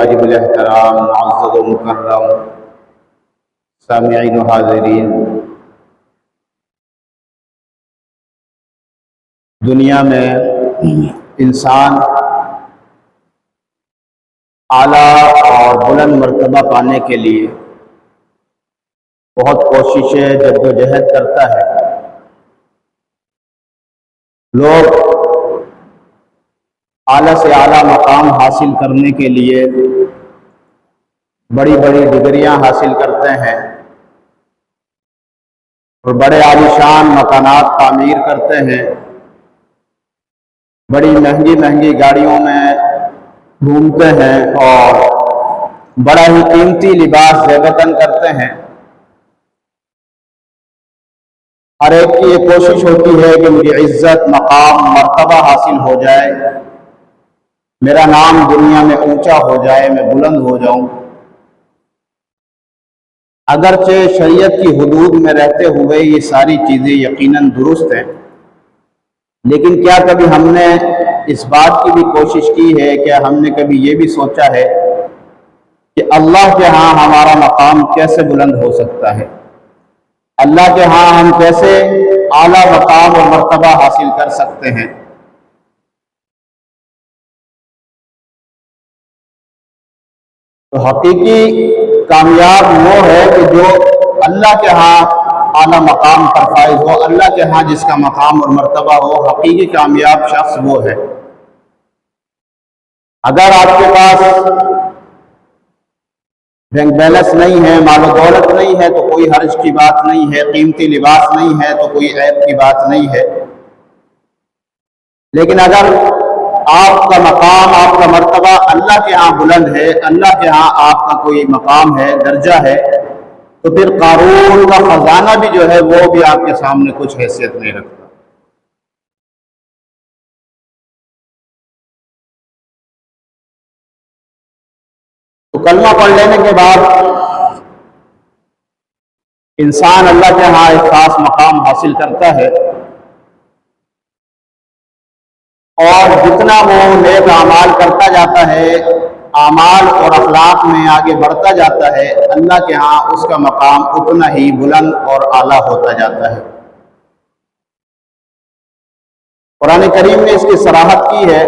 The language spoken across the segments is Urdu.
واجب الاحترام معزز و مکرم سامعین و حاضرین، دنیا میں انسان اعلیٰ اور بلند مرتبہ پانے کے لیے بہت کوششیں جد و جہد کرتا ہے۔ لوگ اعلیٰ سے اعلیٰ مقام حاصل کرنے کے لیے بڑی بڑی ڈگریاں حاصل کرتے ہیں اور بڑے عالیشان مکانات تعمیر کرتے ہیں، بڑی مہنگی مہنگی گاڑیوں میں گھومتے ہیں اور بڑا ہی قیمتی لباس زیبتن کرتے ہیں۔ ہر ایک کی یہ کوشش ہوتی ہے کہ مجھے عزت، مقام، مرتبہ حاصل ہو جائے، میرا نام دنیا میں اونچا ہو جائے، میں بلند ہو جاؤں۔ اگرچہ شریعت کی حدود میں رہتے ہوئے یہ ساری چیزیں یقیناً درست ہیں، لیکن کیا کبھی ہم نے اس بات کی بھی کوشش کی ہے، کیا ہم نے کبھی یہ بھی سوچا ہے کہ اللہ کے ہاں ہمارا مقام کیسے بلند ہو سکتا ہے؟ اللہ کے ہاں ہم کیسے اعلیٰ مقام اور مرتبہ حاصل کر سکتے ہیں؟ تو حقیقی کامیاب وہ ہے کہ جو اللہ کے ہاں اعلیٰ مقام پر فائز ہو، اللہ کے ہاں جس کا مقام اور مرتبہ ہو، حقیقی کامیاب شخص وہ ہے۔ اگر آپ کے پاس بینک بیلنس نہیں ہے، مال و دولت نہیں ہے، تو کوئی حرج کی بات نہیں ہے، قیمتی لباس نہیں ہے تو کوئی عیب کی بات نہیں ہے، لیکن اگر آپ کا مقام، آپ کا مرتبہ اللہ کے ہاں بلند ہے، اللہ کے ہاں آپ کا کوئی مقام ہے، درجہ ہے، تو پھر قارون کا خزانہ بھی جو ہے وہ بھی آپ کے سامنے کچھ حیثیت نہیں رکھتا۔ تو کلمہ پڑھ لینے کے بعد انسان اللہ کے ہاں ایک خاص مقام حاصل کرتا ہے، اور جتنا وہ نیک اعمال کرتا جاتا ہے، اعمال اور اخلاق میں آگے بڑھتا جاتا ہے، اللہ کے ہاں اس کا مقام اتنا ہی بلند اور اعلیٰ ہوتا جاتا ہے۔ قرآن کریم نے اس کی صراحت کی ہے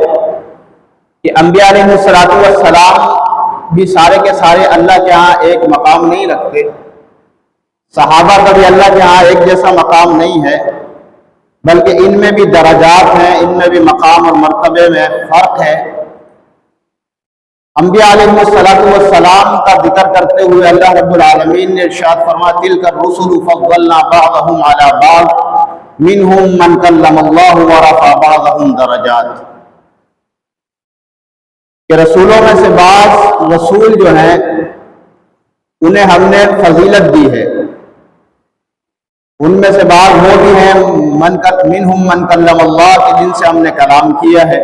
کہ انبیاء علیہ السلام بھی سارے کے سارے اللہ کے ہاں ایک مقام نہیں رکھتے، صحابہ کا بھی اللہ کے ہاں ایک جیسا مقام نہیں ہے، بلکہ ان میں بھی درجات ہیں، ان میں بھی مقام اور مرتبے میں فرق ہے۔ انبیاء علیہ السلام کا ذکر کرتے ہوئے اللہ رب العالمین نے ارشاد فرمایا تِلْكَ الرُّسُلُ فَضَّلْنَا بَعْضَهُمْ عَلَى بَعْضٍ مِّنْهُمْ مَنْ كَلَّمَ اللَّهُ وَرَفَعَ بَعْضَهُمْ دَرَجَاتٍ، کہ رسولوں میں سے بعض رسول جو ہیں انہیں ہم نے فضیلت دی ہے، ان میں سے بعض وہ بھی ہیں منہم من کلم اللہ، کہ جن سے ہم نے کلام کیا ہے،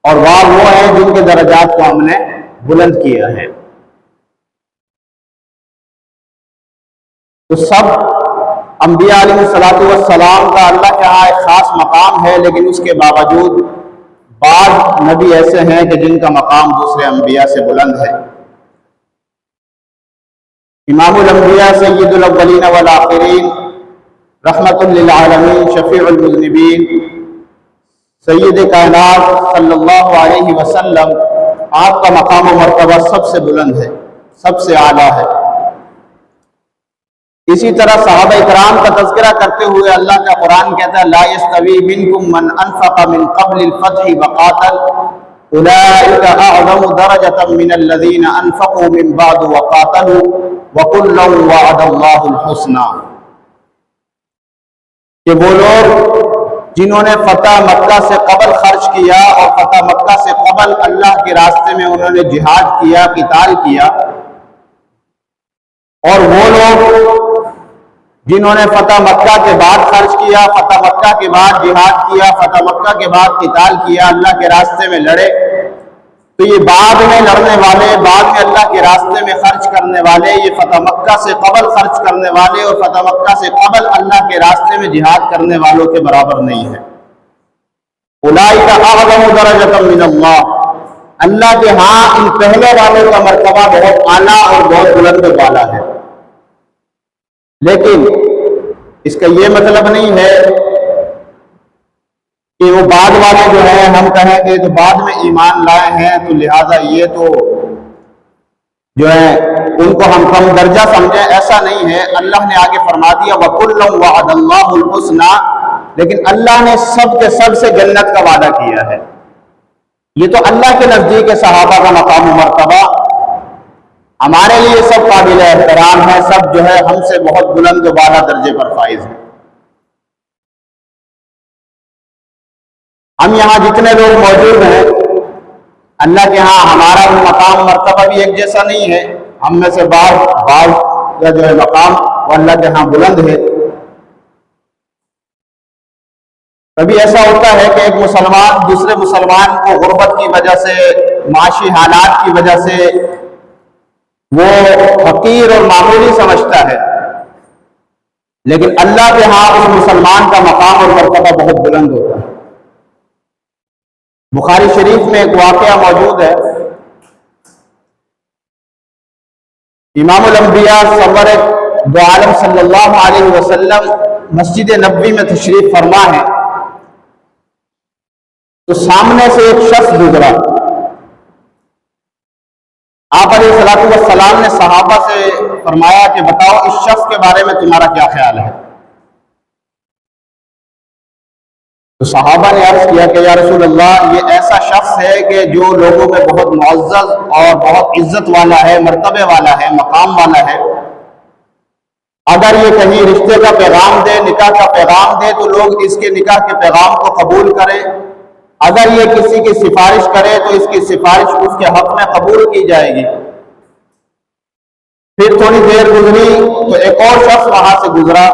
اور بعض وہ ہیں جن کے درجات کو ہم نے بلند کیا ہے۔ تو سب انبیاء علیہ السلام کا اللہ کے ہاں ایک خاص مقام ہے، لیکن اس کے باوجود بعض نبی ایسے ہیں کہ جن کا مقام دوسرے انبیاء سے بلند ہے۔ امام الانبیاء سید الاولین والآخرین، رحمت للعالمین، شفیع المذنبین، سید کائنات صلی اللہ علیہ وسلم، آپ کا مقام و مرتبہ سب سے بلند ہے، سب سے اعلیٰ ہے۔ اسی طرح صحابہ اکرام کا تذکرہ کرتے ہوئے اللہ کا قرآن کہتا ہے لا یستوی منکم من انفق من قبل الفتح وقاتل اولئک اعظم درجۃ من الذین انفقوا من بعد وقاتلوا وکلا وعد اللہ الحسنی، کہ وہ لوگ جنہوں نے فتح مکہ سے قبل خرچ کیا اور فتح مکہ سے قبل اللہ کے راستے میں انہوں نے جہاد کیا، قتال کیا، اور وہ لوگ جنہوں نے فتح مکہ کے بعد خرچ کیا، فتح مکہ کے بعد جہاد کیا، فتح مکہ کے بعد قتال کیا، اللہ کے راستے میں لڑے، تو یہ بعد میں لڑنے والے، بعد میں اللہ کے راستے میں خرچ کرنے والے، یہ فتح مکہ سے قبل خرچ کرنے والے اور فتح مکہ سے قبل اللہ کے راستے میں جہاد کرنے والوں کے برابر نہیں ہے۔ اولئک اعظم درجۃ من اللہ، اللہ کے ہاں ان پہلے والوں کا مرتبہ بہت اعلیٰ اور بہت بلند والا ہے، لیکن اس کا یہ مطلب نہیں ہے کہ وہ بعد والے جو ہیں ہم کہیں کہ جو بعد میں ایمان لائے ہیں تو لہذا یہ تو جو ہے ان کو ہم کم درجہ سمجھیں، ایسا نہیں ہے۔ اللہ نے آگے فرما دیا وَكُلًّا وَعَدَ اللَّهُ الْحُسْنَىٰ، لیکن اللہ نے سب کے سب سے جنت کا وعدہ کیا ہے۔ یہ تو اللہ کے نزدیک صحابہ کا مقام و مرتبہ، ہمارے لیے سب قابل احترام ہے، سب جو ہے ہم سے بہت بلند و بالا درجے پر فائز ہیں۔ ہم یہاں جتنے لوگ موجود ہیں اللہ کے ہاں ہمارا مقام مرتبہ بھی ایک جیسا نہیں ہے، ہم میں سے بعض کا جو ہے مقام وہ اللہ کے ہاں بلند ہے۔ کبھی ایسا ہوتا ہے کہ ایک مسلمان دوسرے مسلمان کو غربت کی وجہ سے، معاشی حالات کی وجہ سے وہ حقیر اور معمولی سمجھتا ہے، لیکن اللہ کے ہاں اس مسلمان کا مقام اور مرتبہ بہت بلند ہوتا ہے۔ بخاری شریف میں ایک واقعہ موجود ہے، امام الانبیاء سرور دو عالم صلی اللہ علیہ وسلم مسجد نبوی میں تشریف فرما ہے، تو سامنے سے ایک شخص گزرا۔ آپ علیہ الصلوۃ والسلام نے صحابہ سے فرمایا کہ بتاؤ اس شخص کے بارے میں تمہارا کیا خیال ہے؟ تو صحابہ نے عرض کیا کہ یا رسول اللہ یہ ایسا شخص ہے کہ جو لوگوں میں بہت معزز اور بہت عزت والا ہے، مرتبے والا ہے، مقام والا ہے، اگر یہ کہیں رشتے کا پیغام دے، نکاح کا پیغام دے تو لوگ اس کے نکاح کے پیغام کو قبول کریں، اگر یہ کسی کی سفارش کرے تو اس کی سفارش اس کے حق میں قبول کی جائے گی۔ پھر تھوڑی دیر گزری تو ایک اور شخص وہاں سے گزرا۔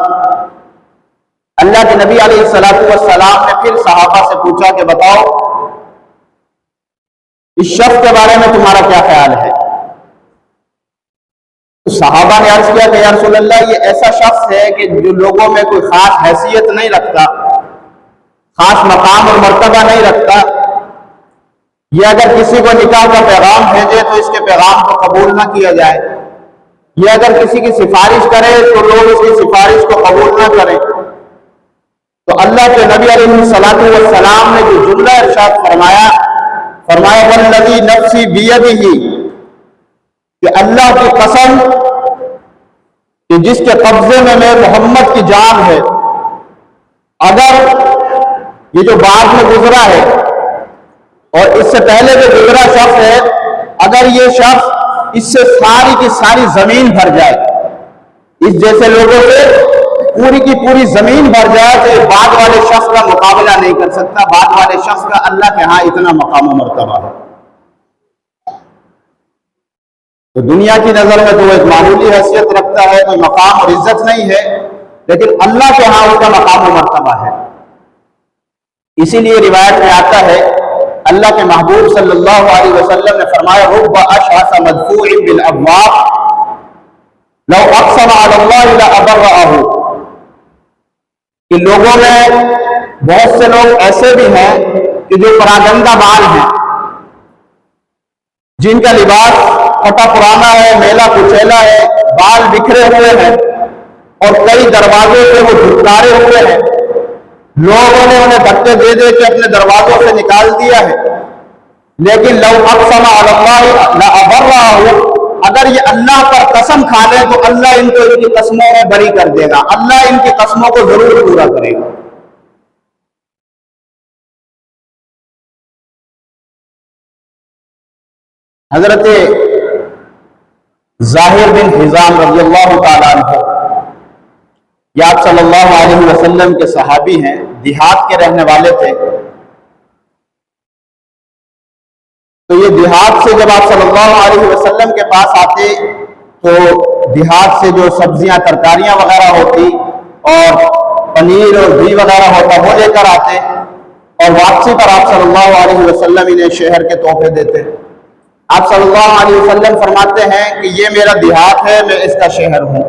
اللہ کے نبی علیہ الصلوۃ والسلام نے پھر صحابہ سے پوچھا کہ بتاؤ اس شخص کے بارے میں تمہارا کیا خیال ہے؟ تو صحابہ نے عرض کیا کہ یا رسول اللہ یہ ایسا شخص ہے کہ جو لوگوں میں کوئی خاص حیثیت نہیں رکھتا، خاص مقام اور مرتبہ نہیں رکھتا، یہ اگر کسی کو نکاح کا پیغام بھیجے تو اس کے پیغام کو قبول نہ کیا جائے، یہ اگر کسی کی سفارش کرے تو لوگ اس کی سفارش کو قبول نہ کریں۔ تو اللہ کے نبی علیہ الصلوۃ والسلام نے جو جملہ ارشاد فرمایا والذی نفسی بیدہ، کہ اللہ کی قسم کہ جس کے قبضے میں محمد کی جان ہے، اگر یہ جو بعد میں گزرا ہے اور اس سے پہلے جو گزرا شخص ہے، اگر یہ شخص اس سے ساری کی ساری زمین بھر جائے، اس جیسے لوگوں سے پوری کی پوری زمین بھر جائے تو یہ بعد والے شخص کا مقابلہ نہیں کر سکتا، بعد والے شخص کا اللہ کے ہاں اتنا مقام و مرتبہ ہے۔ تو دنیا کی نظر میں تو وہ ایک معمولی حیثیت رکھتا ہے، کوئی مقام اور عزت نہیں ہے، لیکن اللہ کے ہاں اس کا مقام و مرتبہ ہے۔ اسی لیے روایت میں آتا ہے اللہ کے محبوب صلی اللہ علیہ وسلم نے فرمایا رب اشعث مدفوع بالابواب لو اقسم علی اللہ لابرأہ، کہ لوگوں میں بہت سے لوگ ایسے بھی ہیں کہ جو پراگندہ بال ہیں، جن کا لباس پھٹا پرانا ہے، میلا کچیلا ہے، بال بکھرے ہوئے ہیں اور کئی دروازوں سے وہ دھتکارے ہوئے ہیں، لوگوں نے انہیں دھکے دے دے کے اپنے دروازوں سے نکال دیا ہے، لیکن لو اقسم علی اللہ لابرأہ، اگر یہ اللہ پر قسم کھا لیں تو اللہ ان کو ان کی قسموں میں بری کر دے گا، اللہ ان کی قسموں کو ضرور پورا کرے گا۔ حضرت ظاہر بن حزام رضی اللہ تعالیٰ عنہ یہ آپ صلی اللہ علیہ وسلم کے صحابی ہیں، دیہات کے رہنے والے تھے۔ تو یہ دیہات سے جب آپ صلی اللہ علیہ وسلم کے پاس آتے تو دیہات سے جو سبزیاں ترکاریاں وغیرہ ہوتی اور پنیر اور گھی وغیرہ ہوتا وہ لے کر آتے، اور واپسی پر آپ صلی اللہ علیہ وسلم انہیں شہر کے تحفے دیتے۔ آپ صلی اللہ علیہ وسلم فرماتے ہیں کہ یہ میرا دیہات ہے، میں اس کا شہر ہوں،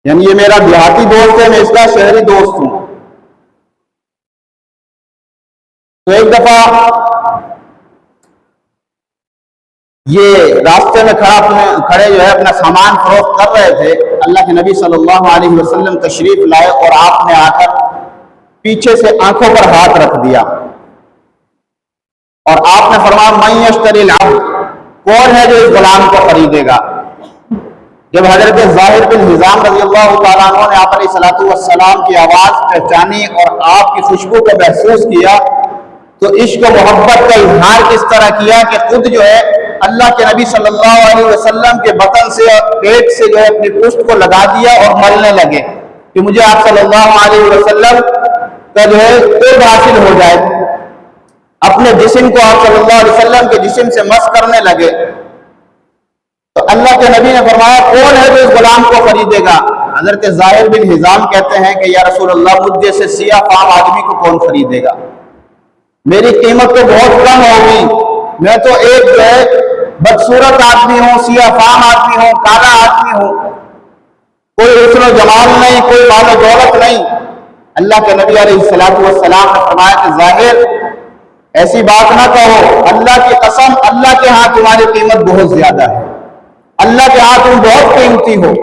یعنی یہ میرا دیہاتی دوست ہے، میں اس کا شہری دوست ہوں۔ تو ایک دفعہ یہ راستے میں کھڑے جو ہے اپنا سامان فروخت کر رہے تھے، اللہ کے نبی صلی اللہ علیہ وسلم تشریف لائے اور آپ نے آ کر پیچھے سے آنکھوں پر ہاتھ رکھ دیا اور آپ نے فرمایا من یشتری العبد، کون ہے جو اس غلام کو خریدے گا؟ جب حضرت ظاہر بن حزام رضی اللہ تعالیٰ عنہ نے آپ علیہ الصلوۃ والسلام کی آواز پہچانی اور آپ کی خوشبو کو محسوس کیا تو عشق و محبت کا اظہار کس طرح کیا کہ خود جو ہے اللہ کے نبی صلی اللہ علیہ وسلم کے بطن سے اور پیٹ سے جو ہے اپنی پشت کو لگا دیا اور ملنے لگے کہ مجھے آپ صلی اللہ علیہ وسلم کا جو ہے قرب حاصل ہو جائے، اپنے جسم کو آپ صلی اللہ علیہ وسلم کے جسم سے مس کرنے لگے۔ تو اللہ کے نبی نے فرمایا کون ہے جو اس غلام کو خریدے گا؟ حضرت ظاہر بن حزام کہتے ہیں کہ یا رسول اللہ مجھ جیسے سیاہ فام آدمی کو کون خریدے گا؟ میری قیمت تو بہت کم ہوگی، میں تو ایک جو ہے بدصورت آدمی ہوں، سیاہ فام آدمی ہوں، کالا آدمی ہوں، کوئی حسن و جمال نہیں، کوئی مال و دولت نہیں۔ اللہ کے نبی علیہ الصلوۃ والسلام نے فرمایا کہ ظاہر ایسی بات نہ کہو، اللہ کی قسم اللہ کے ہاں تمہاری قیمت بہت زیادہ ہے، اللہ کے ہاں تم بہت قیمتی ہو۔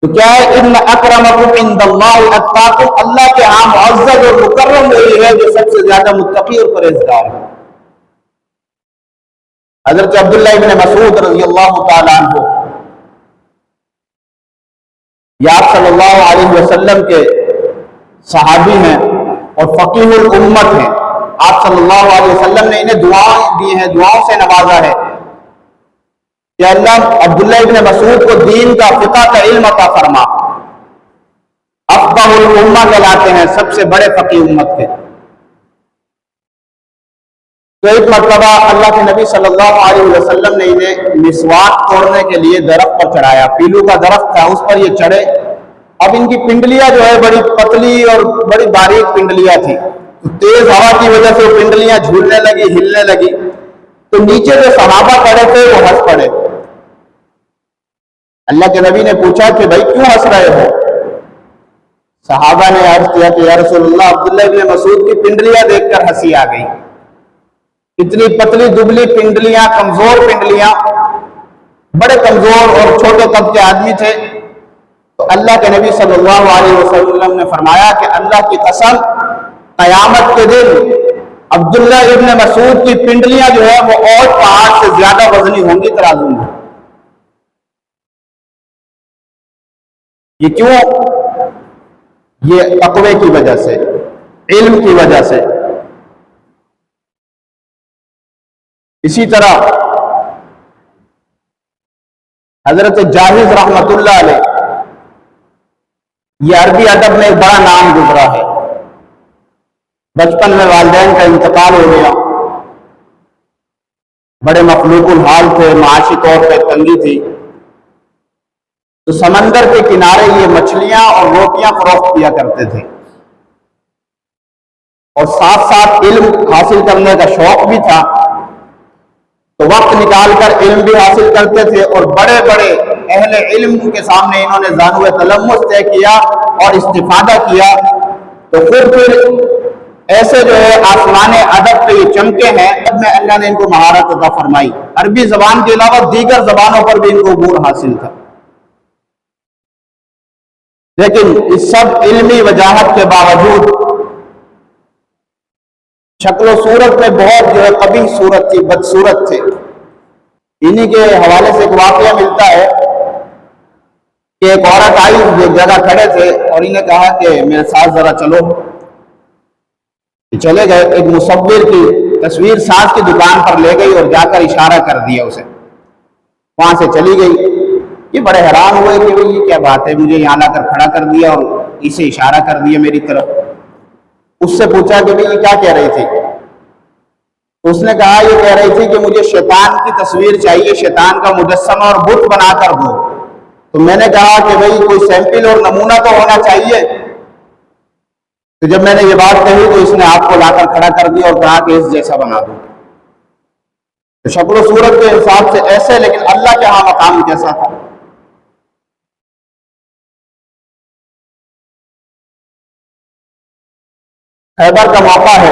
تو کیا ہے ان اکرمکم عند اللہ اتقاکم، اللہ کے ہاں معزز اور مکرم وہی ہے جو سب سے زیادہ متقی اور پرہیزگار ہے۔ حضرت عبداللہ ابن مسعود رضی اللہ تعالیٰ عنہ یہ آپ صلی اللہ علیہ وسلم کے صحابی ہیں اور فقیہ الامت ہیں، آپ صلی اللہ علیہ وسلم نے انہیں دعائیں دی ہیں، دعاؤں سے نوازا ہے کہ اللہ عبداللہ ابن مسعود کو دین کا فقہ کا علم عطا فرما، افقہ الامہ کہلاتے ہیں، سب سے بڑے فقیہ امت کے۔ تو ایک مرتبہ اللہ کے نبی صلی اللہ علیہ وسلم نے انہیں مسواک توڑنے کے لیے درخت پر چڑھایا، پیلو کا درخت تھا، اس پر یہ چڑھے۔ اب ان کی پنڈلیاں جو ہے بڑی پتلی اور بڑی باریک پنڈلیاں تھی، تو تیز ہوا کی وجہ سے وہ پنڈلیاں جھولنے لگی، ہلنے لگی، تو نیچے جو صحابہ کھڑے تھے وہ ہنس پڑے۔ اللہ کے نبی نے پوچھا کہ بھائی کیوں ہنس رہے ہو؟ صحابہ نے عرض کیا کہ یا رسول اللہ عبداللہ ابن مسعود کی پنڈلیاں دیکھ کر ہنسی آ گئی، اتنی پتلی دبلی پنڈلیاں، کمزور پنڈلیاں، بڑے کمزور اور چھوٹے قد کے آدمی تھے۔ تو اللہ کے نبی صلی اللہ علیہ وسلم نے فرمایا کہ اللہ کی قسم قیامت کے دن عبداللہ ابن مسعود کی پنڈلیاں جو ہے وہ اور پہاڑ سے زیادہ وزنی ہوں گی ترازو میں۔ یہ کیوں؟ یہ تقوی کی وجہ سے، علم کی وجہ سے۔ اسی طرح حضرت جاہز رحمت اللہ علیہ، یہ عربی ادب میں ایک بڑا نام گزرا ہے، بچپن میں والدین کا انتقال ہو گیا، بڑے مخلوق الحال تھے، معاشی طور پہ تنگی تھی، تو سمندر کے کنارے یہ مچھلیاں اور روٹیاں فروخت کیا کرتے تھے، اور ساتھ ساتھ علم حاصل کرنے کا شوق بھی تھا، تو وقت نکال کر علم بھی حاصل کرتے تھے، اور بڑے بڑے اہل علم کے سامنے انہوں نے زانو تلمس طے کیا اور استفادہ کیا، تو پھر ایسے جو ہے آسمان ادب پہ یہ چمکے ہیں، اب میں اللہ نے ان کو مہارت عطا فرمائی، عربی زبان کے علاوہ دیگر زبانوں پر بھی ان کو عبور حاصل تھا۔ لیکن اس سب علمی وجاہت کے باوجود شکل و صورت میں بہت جو ہے قبیح صورت تھی، بدصورت تھے۔ انہی کے حوالے سے ایک واقعہ ملتا ہے کہ ایک عورت آئی، ایک جگہ کھڑے تھے اور انہیں کہا کہ میرے ساتھ ذرا چلو، چلے گئے، ایک مصور کی تصویر ساز کی دکان پر لے گئی اور جا کر اشارہ کر دیا اسے، وہاں سے چلی گئی۔ یہ بڑے حیران ہوئے کہ یہ کیا بات ہے، مجھے یہاں لا کر کھڑا کر دیا اور اسے اشارہ کر دیا میری طرف۔ اس سے پوچھا کہ یہ کیا کہہ رہی تھی؟ اس نے کہا یہ کہہ رہی تھی کہ مجھے شیطان کی تصویر چاہیے، شیطان کا مجسمہ اور بت بنا کر دو۔ تو میں نے کہا کہ بھئی کوئی سیمپل اور نمونہ تو ہونا چاہیے۔ تو جب میں نے یہ بات کہی تو اس نے آپ کو لا کر کھڑا کر دیا اور کہا کہ اس جیسا بنا دو۔ تو شکل و صورت کے حساب سے ایسے، لیکن اللہ کے ہاں مقام کیسا تھا۔ خیبر کا موقع ہے،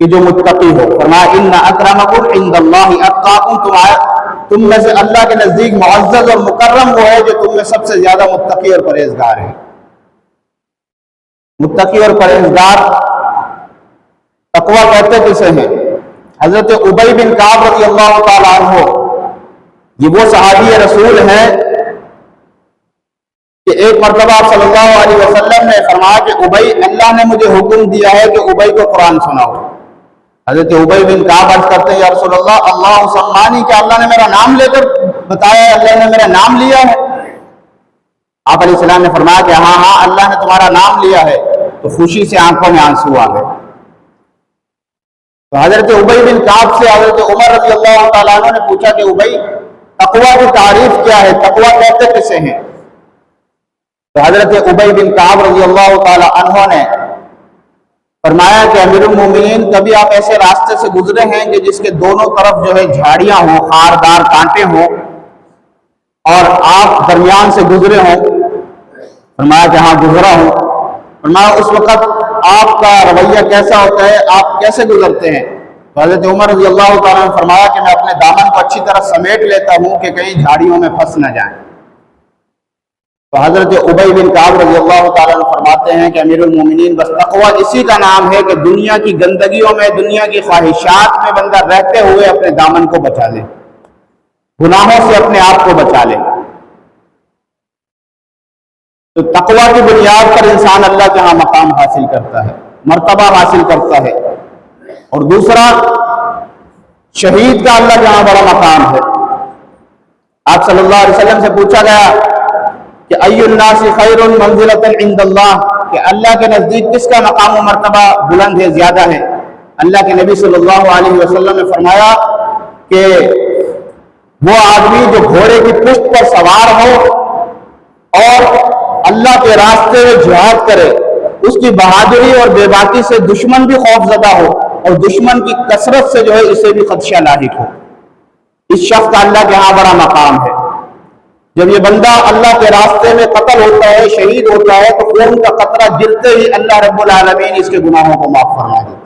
کہ جو متقی ہو. فرمایا ان اکرمکم عند اللہ اتقاکم، تم میں سے اللہ کے نزدیک معزز اور مکرم وہ ہے جو تم میں سب سے زیادہ متقی اور پرہیزگار ہے. متقی اور پرہیزگار تقویٰ کہتے کسے ہیں؟ حضرت ابی بن کعب رضی اللہ تعالیٰ عنہ، یہ وہ صحابی رسول ہیں کہ ایک مرتبہ آپ صلی اللہ علیہ وسلم نے فرمایا کہ ابی، اللہ نے مجھے حکم دیا ہے کہ ابی کو قرآن سناؤ. حضرت ابی بن کعب عرض کرتے ہیں یا رسول اللہ، اللہ سمانی، کہ اللہ نے میرا نام لے کر بتایا، اللہ نے میرا نام لیا ہے؟ آپ علیہ السلام نے فرمایا کہ ہاں ہاں اللہ نے تمہارا نام لیا ہے. تو خوشی سے آنکھوں میں آنسو آ گئے. تو حضرت ابی بن کعب سے حضرت عمر رضی اللہ تعالیٰ عنہ نے پوچھا کہ ابی، تقویٰ کی تعریف کیا ہے؟ تقویٰ کہتے کسے ہیں؟ تو حضرت ابی بن کعب رضی اللہ تعالیٰ عنہ نے فرمایا کہ امیر المومنین، کبھی آپ ایسے راستے سے گزرے ہیں کہ جس کے دونوں طرف جو ہے جھاڑیاں ہوں، خاردار کانٹے ہوں، اور آپ درمیان سے گزرے ہوں؟ فرمایا کہ ہاں گزرا ہوں. فرمایا اس وقت آپ کا رویہ کیسا ہوتا ہے، آپ کیسے گزرتے ہیں؟ تو حضرت عمر رضی اللہ تعالیٰ نے فرمایا کہ میں اپنے دامن کو اچھی طرح سمیٹ لیتا ہوں کہ کہیں جھاڑیوں میں پھنس نہ جائیں. تو حضرت ابی بن کعب رضی اللہ تعالیٰ نے فرماتے ہیں کہ امیر المومنین، بس تقویٰ اسی کا نام ہے کہ دنیا کی گندگیوں میں، دنیا کی خواہشات میں بندہ رہتے ہوئے اپنے دامن کو بچا لے، گناہوں سے اپنے آپ کو بچا لے. تو تقویٰ کی بنیاد پر انسان اللہ کے ہاں مقام حاصل کرتا ہے، مرتبہ حاصل کرتا ہے. اور دوسرا، شہید کا اللہ کے ہاں بڑا مقام ہے. آپ صلی اللہ علیہ وسلم سے پوچھا گیا کہ ای الناس خیر منزلۃ عند اللہ، کہ اللہ کے نزدیک کس کا مقام و مرتبہ بلند ہے، زیادہ ہے؟ اللہ کے نبی صلی اللہ علیہ وسلم نے فرمایا کہ وہ آدمی جو گھوڑے کی پشت پر سوار ہو اور اللہ کے راستے میں جہاد کرے، اس کی بہادری اور بے باکی سے دشمن بھی خوف زدہ ہو، اور دشمن کی کثرت سے جو ہے اسے بھی خدشہ لاحق ہو. اس شخص کا اللہ کے ہاں بڑا مقام ہے. جب یہ بندہ اللہ کے راستے میں قتل ہوتا ہے، شہید ہوتا ہے، تو خون کا قطرہ گرتے ہی اللہ رب العالمین اس کے گناہوں کو معاف فرما دیتے.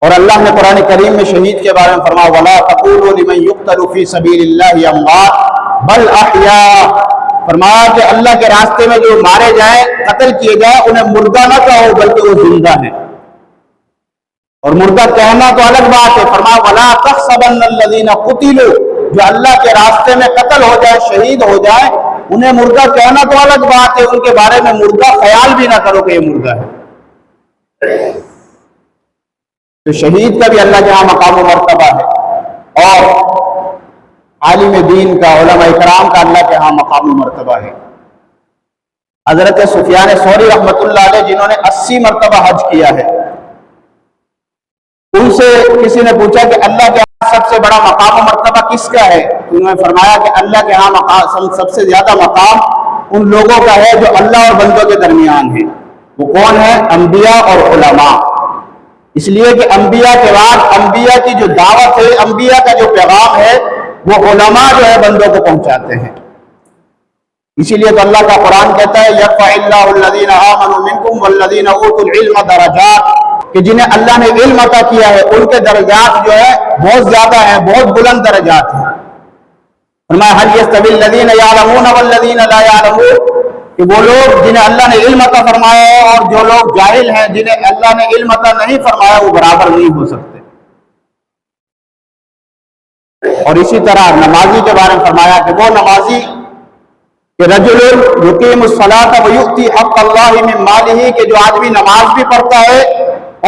اور اللہ نے قرآن کریم میں شہید کے بارے میں فرمایا وَلَا تَقُولُوا لِمَنْ يُقْتَلُ فِي سَبِيلِ اللَّهِ أَمْوَاتٌ بَلْ أَحْيَاءٌ، فرمایا کہ اللہ کے راستے میں جو مارے جائیں، قتل کیے جائیں، انہیں مردہ نہ کہو بلکہ وہ زندہ ہیں. اور مردہ کہنا تو الگ بات ہے. فرمایا وَلَا تَحْسَبَنَّ الَّذِينَ قُتِلُوا، جو اللہ کے راستے میں قتل ہو جائے، شہید ہو جائے، انہیں مردہ کہنا تو الگ بات ہے، ان کے بارے میں مردہ خیال بھی نہ کرو کہ یہ مردہ ہے. تو شہید کا بھی اللہ کے ہاں مقام و مرتبہ ہے، اور عالم دین کا، علماء اکرام کا اللہ کے ہاں مقام و مرتبہ ہے. حضرت سفیان ثوری رحمۃ اللہ علیہ، جنہوں نے 80 مرتبہ حج کیا ہے، ان سے کسی نے پوچھا کہ اللہ کے ہاں سب سے بڑا مقام و مرتبہ کس کا ہے؟ تو انہوں نے فرمایا کہ اللہ کے ہاں مقام سب سے زیادہ مقام ان لوگوں کا ہے جو اللہ اور بندوں کے درمیان ہیں. وہ کون ہے؟ انبیاء اور علماء. اس لیے کہ انبیاء کے بعد انبیاء کی جو دعوت ہے، انبیاء کا جو پیغام ہے، وہ علماء جو ہے بندوں کو پہنچاتے ہیں. اسی لیے تو اللہ کا قرآن کہتا ہے یرفع اللہ الذین آمنوا منکم والذین اوتوا العلم درجات، کہ جنہیں اللہ نے علم عطا کیا ہے ان کے درجات جو ہے بہت زیادہ ہیں، بہت بلند درجات ہیں. فرمایا هل يستوي الذین یعلمون والذین لا یعلمون، کہ وہ لوگ جنہیں اللہ نے علم عطا فرمایا ہے اور جو لوگ جاہل ہیں، جنہیں اللہ نے علم عطا نہیں فرمایا، وہ برابر نہیں ہو سکتے. اور اسی طرح نمازی کے بارے میں فرمایا کہ وہ نمازی کہ رجل یقیم الصلاۃ ویؤتی حق اللہ من مالہ، کہ جو آدمی نماز بھی پڑھتا ہے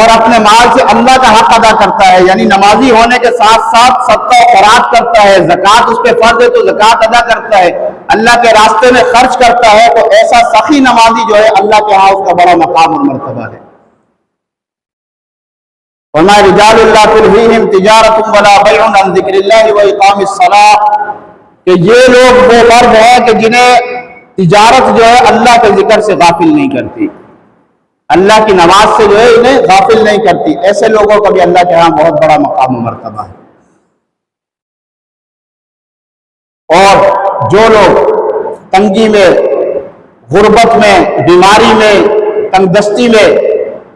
اور اپنے مال سے اللہ کا حق ادا کرتا ہے، یعنی نمازی ہونے کے ساتھ ساتھ صدقہ و خیرات کرتا ہے، زکوٰۃ اس پہ فرض ہے تو زکوٰۃ ادا کرتا ہے، اللہ کے راستے میں خرچ کرتا ہے، تو ایسا سخی نمازی جو ہے اللہ کے ہاں اس کا بڑا مقام اور مرتبہ ہے. وَمَا رِجَالُ اللَّهِ تُلْهِيهِمْ تِجَارَةٌ وَلَا بَيْعٌ عَنْ ذِكْرِ اللَّهِ وَإِقَامِ الصَّلَاةِ، کہ یہ لوگ وہ فرد ہیں کہ جنہیں تجارت جو ہے اللہ کے ذکر سے غافل نہیں کرتی، اللہ کی نماز سے جو ہے انہیں غافل نہیں کرتی. ایسے لوگوں کا بھی اللہ کے ہاں بہت بڑا مقام و مرتبہ ہے. اور جو لوگ تنگی میں، غربت میں، بیماری میں، تنگ دستی میں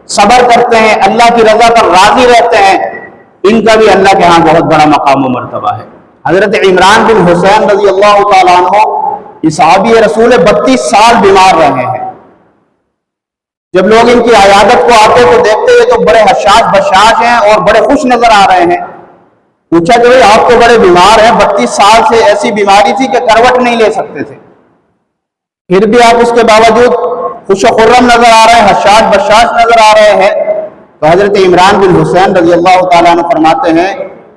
صبر کرتے ہیں، اللہ کی رضا پر راضی رہتے ہیں، ان کا بھی اللہ کے ہاں بہت بڑا مقام و مرتبہ ہے۔ حضرت عمران بن حسین رضی اللہ تعالیٰ عنہ یہ صحابی رسول 32 سال بیمار رہے ہیں۔ جب لوگ ان کی عیادت کو آتے تو دیکھتے ہوئے تو بڑے حشاش بشاش ہیں اور بڑے خوش نظر آ رہے ہیں۔ پوچھا کہ بھئی آپ تو بڑے بیمار ہیں، 32 سال سے ایسی بیماری تھی کہ کروٹ نہیں لے سکتے تھے، پھر بھی آپ اس کے باوجود خوش و خرم نظر آ رہے ہیں، حشاش بشاش نظر آ رہے ہیں۔ تو حضرت عمران بن حسین رضی اللہ تعالیٰ عنہ فرماتے ہیں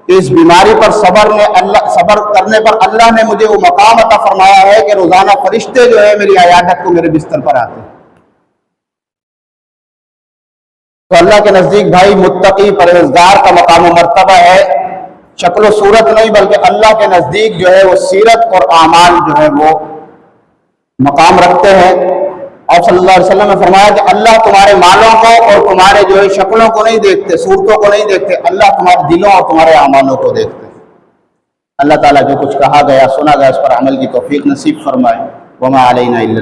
کہ اس بیماری پر صبر کرنے پر اللہ نے مجھے وہ مقام عطا فرمایا ہے کہ روزانہ فرشتے جو ہے میری عیادت کو میرے بستر پر آتے ہیں۔ تو اللہ کے نزدیک بھائی متقی پرہیزگار کا مقام و مرتبہ ہے، شکل و صورت نہیں، بلکہ اللہ کے نزدیک جو ہے وہ سیرت اور اعمال جو ہے وہ مقام رکھتے ہیں۔ اور صلی اللہ علیہ وسلم نے فرمایا کہ اللہ تمہارے مالوں کو اور تمہارے جو ہے شکلوں کو نہیں دیکھتے، صورتوں کو نہیں دیکھتے، اللہ تمہارے دلوں اور تمہارے اعمالوں کو دیکھتے ہیں۔ اللہ تعالیٰ جو کچھ کہا گیا سنا گیا اس پر عمل کی توفیق نصیب فرمائے۔ وما علینا الا